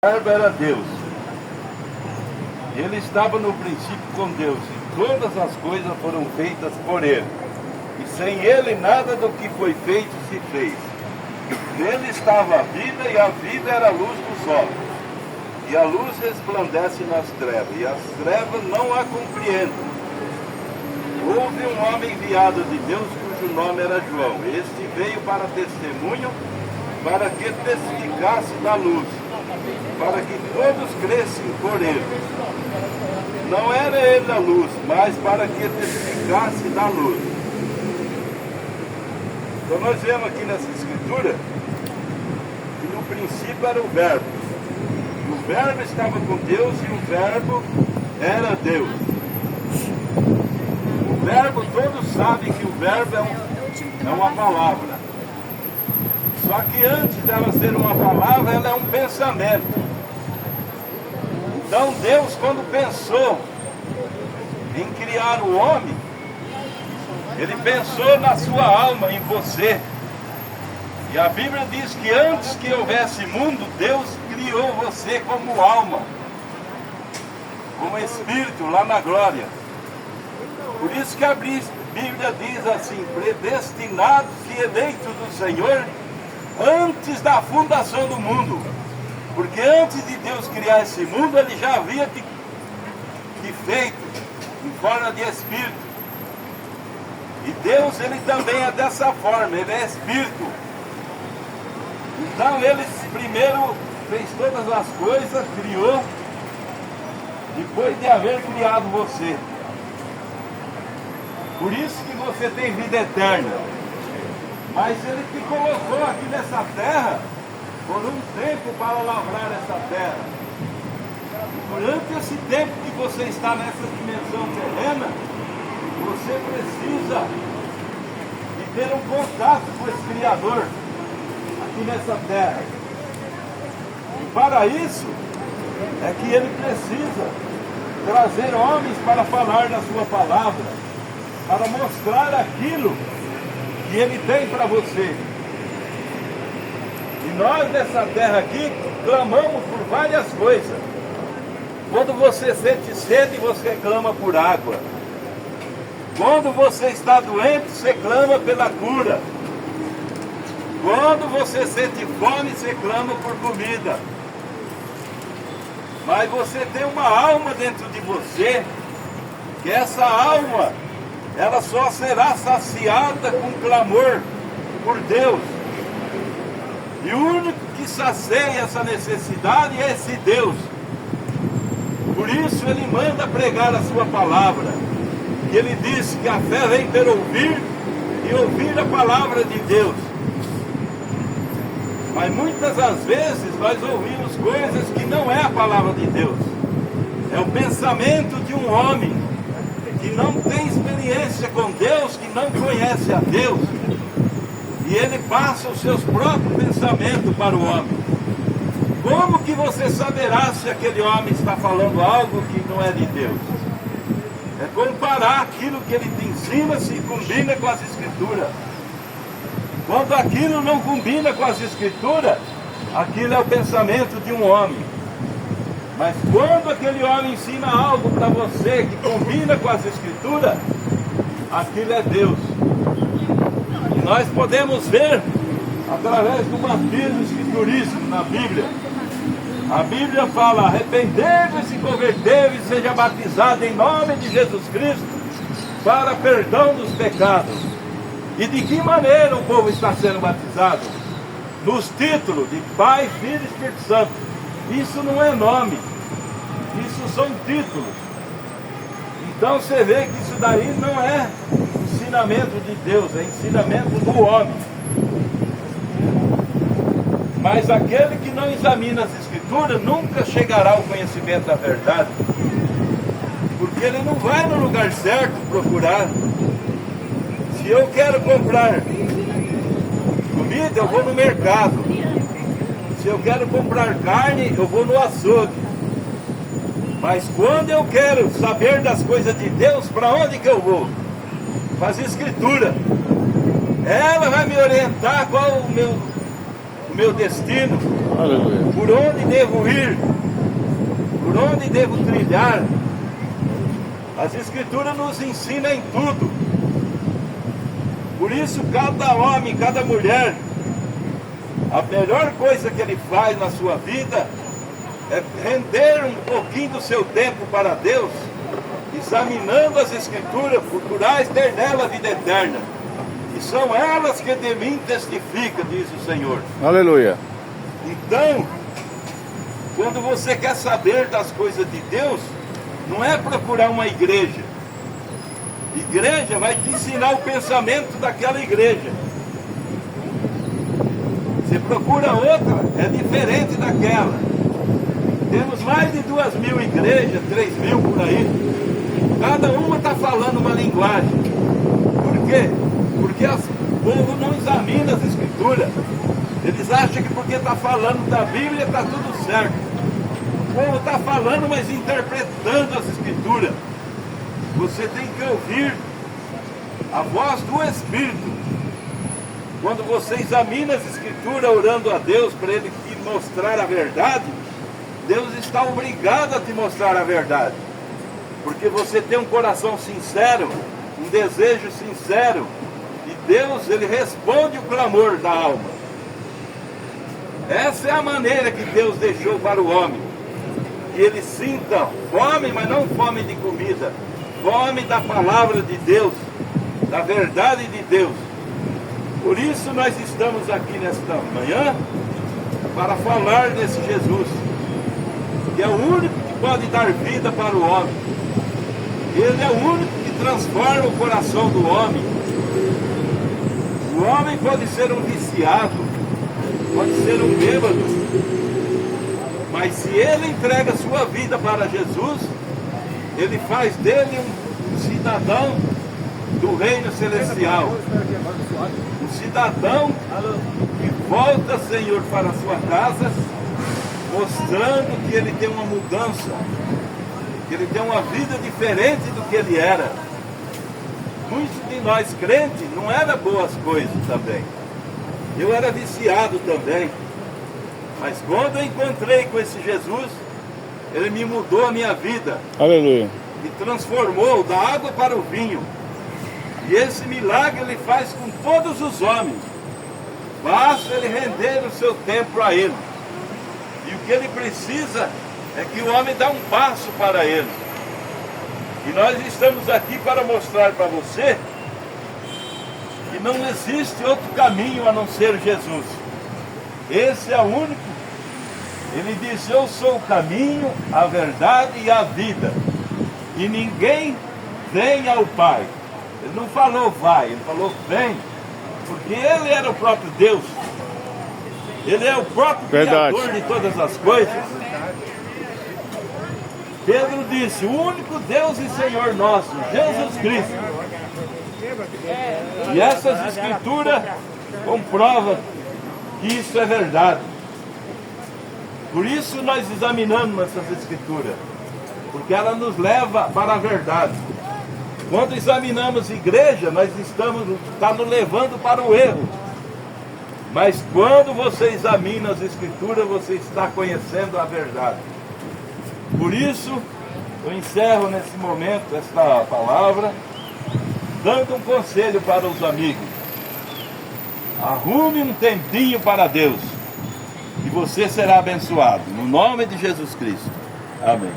Verbo era Deus. Ele estava no princípio com Deus, e todas as coisas foram feitas por Ele. E sem Ele nada do que foi feito se fez. Nele estava a vida, e a vida era a luz do sol. E a luz resplandece nas trevas, e as trevas não a compreendem. Houve um homem enviado de Deus, cujo nome era João. Este veio para testemunho, para que testificasse da luz, para que todos crescem por ele. Não era ele a luz, mas para que testificasse da luz. Então nós vemos aqui nessa escritura que no princípio era o Verbo. O Verbo estava com Deus e o Verbo era Deus. O Verbo, todos sabem que o Verbo é uma palavra. Só que antes dela ser uma palavra, ela é um pensamento. Então Deus, quando pensou em criar o homem, Ele pensou na sua alma, em você. E a Bíblia diz que antes que houvesse mundo, Deus criou você como alma, como espírito lá na glória. Por isso que a Bíblia diz assim: predestinados e eleitos do Senhor antes da fundação do mundo. Porque antes de Deus criar esse mundo, Ele já havia te feito em forma de espírito. E Deus, Ele também é dessa forma, Ele é espírito. Então Ele primeiro fez todas as coisas, criou, depois de haver criado você. Por isso que você tem vida eterna. Mas Ele te colocou aqui nessa terra por um tempo para lavrar essa terra. E durante esse tempo que você está nessa dimensão terrena, você precisa de ter um contato com esse Criador aqui nessa terra. E para isso é que Ele precisa trazer homens para falar da sua palavra, para mostrar aquilo que Ele tem para você. E nós nessa terra aqui clamamos por várias coisas. Quando você sente sede, você clama por água. Quando você está doente, você clama pela cura. Quando você sente fome, você clama por comida. Mas você tem uma alma dentro de você, que essa alma, ela só será saciada com clamor por Deus. E o único que sacia essa necessidade é esse Deus. Por isso Ele manda pregar a sua palavra. E Ele diz que a fé vem pelo ouvir e ouvir a palavra de Deus. Mas muitas das vezes nós ouvimos coisas que não é a palavra de Deus. É o pensamento de um homem que não tem experiência com Deus, que não conhece a Deus. E ele passa os seus próprios pensamentos para o homem. Como que você saberá se aquele homem está falando algo que não é de Deus? É comparar aquilo que ele te ensina se combina com as Escrituras. Quando aquilo não combina com as Escrituras, aquilo é o pensamento de um homem. Mas quando aquele homem ensina algo para você que combina com as Escrituras, aquilo é Deus. E nós podemos ver através do batismo escriturístico na Bíblia. A Bíblia fala: arrependei-vos e convertei-vos e seja batizado em nome de Jesus Cristo para perdão dos pecados. E de que maneira o povo está sendo batizado? Nos títulos de Pai, Filho e Espírito Santo. Isso não é nome, isso são títulos. Então você vê que isso daí não é ensinamento de Deus, é ensinamento do homem. Mas aquele que não examina as Escrituras nunca chegará ao conhecimento da verdade, porque ele não vai no lugar certo procurar. Se eu quero comprar comida, eu vou no mercado. Se eu quero comprar carne, eu vou no açougue. Mas quando eu quero saber das coisas de Deus, para onde que eu vou? Para as Escrituras. Ela vai me orientar qual o meu destino, Aleluia. por onde devo ir, por onde devo trilhar. As Escrituras nos ensinam em tudo. Por isso, cada homem, cada mulher, a melhor coisa que ele faz na sua vida é render um pouquinho do seu tempo para Deus, examinando as Escrituras, procurais ter nela a vida eterna. E são elas que de mim testificam, diz o Senhor. Aleluia. Então, quando você quer saber das coisas de Deus, não é procurar uma igreja. Igreja vai te ensinar o pensamento daquela igreja. Você procura outra, é diferente daquela. Temos mais de 2.000 igrejas, 3.000 por aí. Cada uma está falando uma linguagem. Por quê? Porque o povo não examina as Escrituras. Eles acham que porque está falando da Bíblia está tudo certo. O povo está falando, mas interpretando as Escrituras. Você tem que ouvir a voz do Espírito. Quando você examina as Escrituras orando a Deus para Ele te mostrar a verdade, Deus está obrigado a te mostrar a verdade. Porque você tem um coração sincero, um desejo sincero, e Deus, Ele responde o clamor da alma. Essa é a maneira que Deus deixou para o homem. Que ele sinta fome, mas não fome de comida, fome da palavra de Deus, da verdade de Deus. Por isso nós estamos aqui nesta manhã para falar desse Jesus, que é o único que pode dar vida para o homem. Ele é o único que transforma o coração do homem. O homem pode ser um viciado, pode ser um bêbado, mas se ele entrega sua vida para Jesus, ele faz dele um cidadão do reino celestial. Um cidadão que volta, Senhor, para a sua casa, mostrando que ele tem uma mudança, que ele tem uma vida diferente do que ele era. Muitos de nós crentes não eram boas coisas também. Eu era viciado também. Mas quando eu encontrei com esse Jesus, Ele me mudou a minha vida. Aleluia. Me transformou da água para o vinho. E esse milagre Ele faz com todos os homens. Basta Ele render o seu tempo a Ele. E o que Ele precisa é que o homem dê um passo para Ele. E nós estamos aqui para mostrar para você que não existe outro caminho a não ser Jesus. Esse é o único. Ele disse: eu sou o caminho, a verdade e a vida. E ninguém vem ao Pai. Ele não falou vai, ele falou vem. Porque Ele era o próprio Deus. Ele é o próprio Criador de todas as coisas. Pedro disse: o único Deus e Senhor nosso, Jesus Cristo. E essas escrituras comprovam que isso é verdade. Por isso nós examinamos essas escrituras, porque ela nos leva para a verdade. Quando examinamos igreja, nós está nos levando para o erro. Mas quando você examina as escrituras, você está conhecendo a verdade. Por isso, eu encerro nesse momento esta palavra, dando um conselho para os amigos. Arrume um tempinho para Deus, e você será abençoado. No nome de Jesus Cristo. Amém.